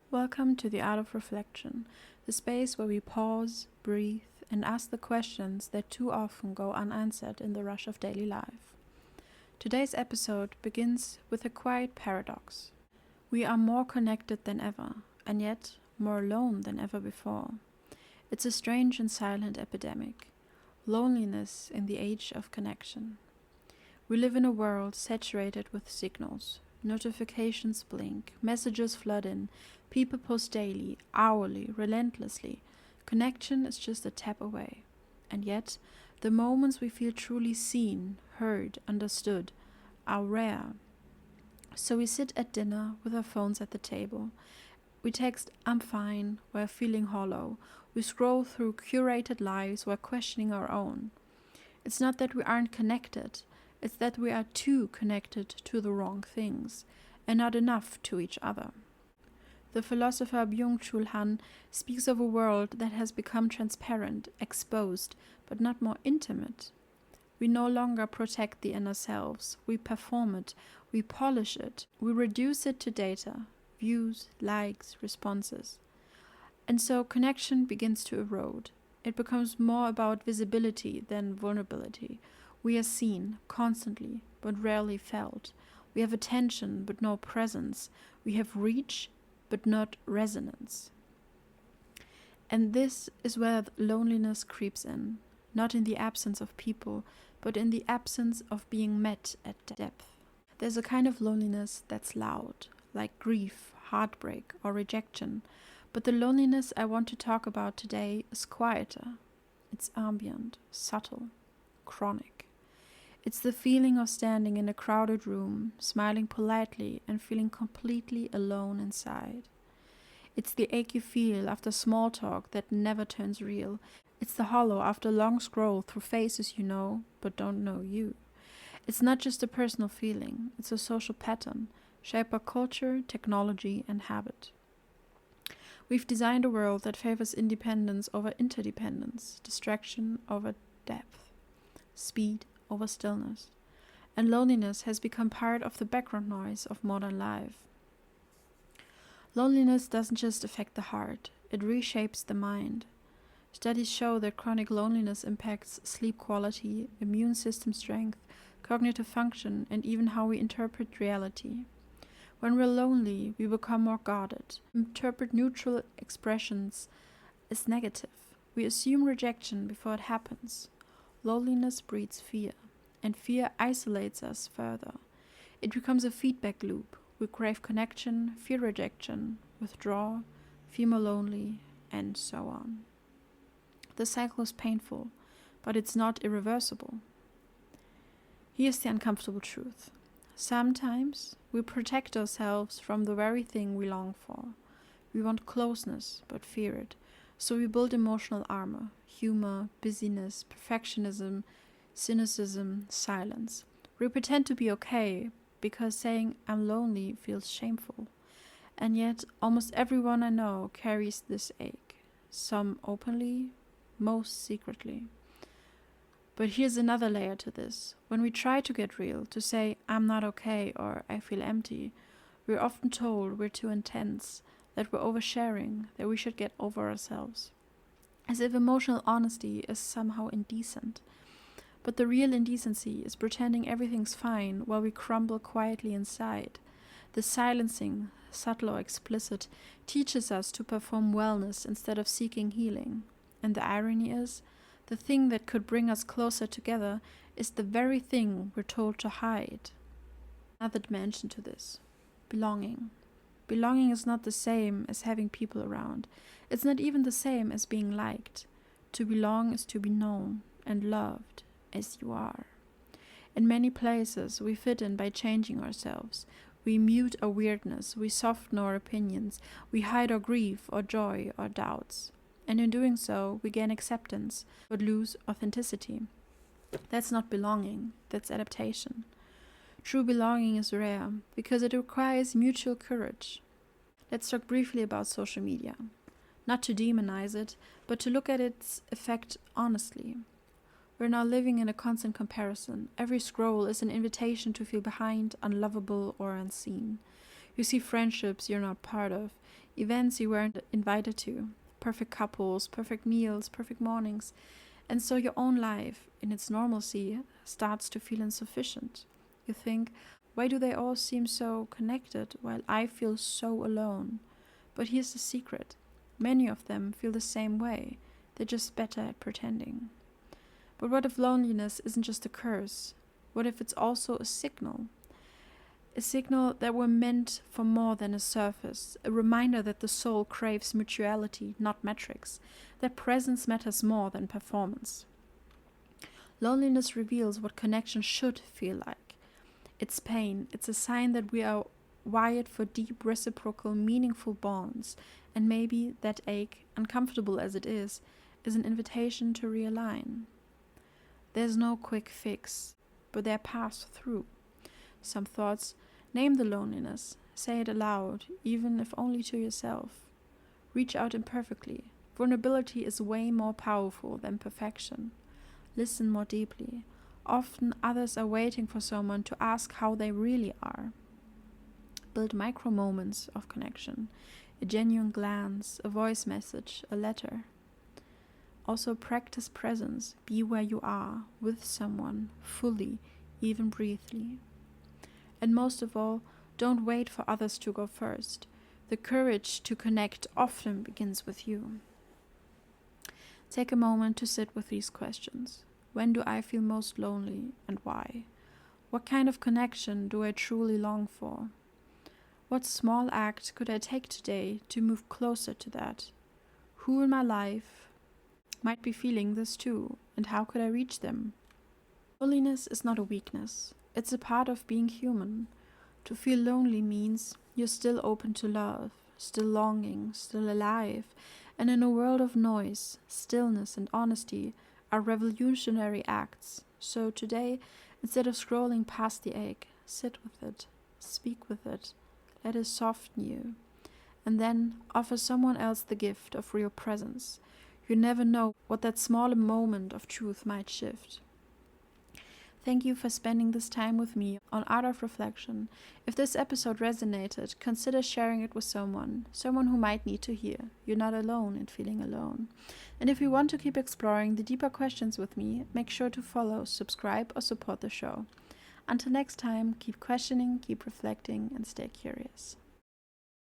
Welcome to the Art of Reflection, the space where we pause, breathe, and ask the questions that too often go unanswered in the rush of daily life. Today's episode begins with a quiet paradox. We are more connected than ever, and yet more alone than ever before. It's a strange and silent epidemic. Loneliness in the age of connection. We live in a world saturated with signals. Notifications blink, messages flood in, people post daily, hourly, relentlessly. Connection is just a tap away. And yet, the moments we feel truly seen, heard, understood are rare. So we sit at dinner with our phones at the table. We text, "I'm fine," while feeling hollow. We scroll through curated lives while questioning our own. It's not that we aren't connected. It's that we are too connected to the wrong things, and not enough to each other. The philosopher Byung-Chul Han speaks of a world that has become transparent, exposed, but not more intimate. We no longer protect the inner selves. We perform it. We polish it. We reduce it to data, views, likes, responses. And so connection begins to erode. It becomes more about visibility than vulnerability. We are seen constantly, but rarely felt. We have attention, but no presence. We have reach, but not resonance. And this is where loneliness creeps in, not in the absence of people, but in the absence of being met at depth. There's a kind of loneliness that's loud, like grief, heartbreak, or rejection. But the loneliness I want to talk about today is quieter. It's ambient, subtle, chronic. It's the feeling of standing in a crowded room, smiling politely and feeling completely alone inside. It's the ache you feel after small talk that never turns real. It's the hollow after a long scroll through faces you know, but don't know you. It's not just a personal feeling, it's a social pattern, shaped by culture, technology, and habit. We've designed a world that favors independence over interdependence, distraction over depth, speed over stillness, and loneliness has become part of the background noise of modern life. Loneliness doesn't just affect the heart, it reshapes the mind. Studies show that chronic loneliness impacts sleep quality, immune system strength, cognitive function, and even how we interpret reality. When we're lonely, we become more guarded, interpret neutral expressions as negative. We assume rejection before it happens. Loneliness breeds fear, and fear isolates us further. It becomes a feedback loop. We crave connection, fear rejection, withdraw, feel more lonely, and so on. The cycle is painful, but it's not irreversible. Here's the uncomfortable truth. Sometimes we protect ourselves from the very thing we long for. We want closeness, but fear it. So we build emotional armor, humor, busyness, perfectionism, cynicism, silence. We pretend to be okay because saying "I'm lonely" feels shameful. And yet, almost everyone I know carries this ache. Some openly, most secretly. But here's another layer to this. When we try to get real, to say "I'm not okay" or "I feel empty," we're often told we're too intense, that we're oversharing, that we should get over ourselves. As if emotional honesty is somehow indecent. But the real indecency is pretending everything's fine while we crumble quietly inside. The silencing, subtle or explicit, teaches us to perform wellness instead of seeking healing. And the irony is, the thing that could bring us closer together is the very thing we're told to hide. Another dimension to this: belonging. Belonging is not the same as having people around. It's not even the same as being liked. To belong is to be known and loved as you are. In many places, we fit in by changing ourselves. We mute our weirdness, we soften our opinions, we hide our grief or joy or doubts. And in doing so, we gain acceptance, but lose authenticity. That's not belonging, that's adaptation. True belonging is rare, because it requires mutual courage. Let's talk briefly about social media. Not to demonize it, but to look at its effect honestly. We're now living in a constant comparison. Every scroll is an invitation to feel behind, unlovable, or unseen. You see friendships you're not part of. events you weren't invited to, perfect couples, perfect meals, perfect mornings, and so your own life, in its normalcy, starts to feel insufficient. You think, why do they all seem so connected while I feel so alone? But here's the secret. Many of them feel the same way. They're just better at pretending. But what if loneliness isn't just a curse? What if it's also a signal? A signal that we're meant for more than a surface, a reminder that the soul craves mutuality, not metrics, that presence matters more than performance. Loneliness reveals what connection should feel like. It's pain, it's a sign that we are wired for deep, reciprocal, meaningful bonds, and maybe that ache, uncomfortable as it is an invitation to realign. There's no quick fix, but there are paths through. Some thoughts: name the loneliness, say it aloud, even if only to yourself. Reach out imperfectly. Vulnerability is way more powerful than perfection. Listen more deeply. Often others are waiting for someone to ask how they really are. Build micro moments of connection, a genuine glance, a voice message, a letter. Also practice presence. Be where you are, with someone, fully, even briefly. And most of all, don't wait for others to go first. The courage to connect often begins with you. Take a moment to sit with these questions. When do I feel most lonely, and why? What kind of connection do I truly long for? What small act could I take today to move closer to that? Who in my life might be feeling this too, and how could I reach them? Loneliness is not a weakness. It's a part of being human. To feel lonely means you're still open to love, still longing, still alive, and in a world of noise, stillness and honesty are revolutionary acts. So today, instead of scrolling past the ache, sit with it, speak with it, let it soften you, and then offer someone else the gift of real presence. You never know what that small moment of truth might shift. Thank you for spending this time with me on Art of Reflection. If this episode resonated, consider sharing it with someone who might need to hear. You're not alone in feeling alone. And if you want to keep exploring the deeper questions with me, make sure to follow, subscribe, or support the show. Until next time, keep questioning, keep reflecting, and stay curious.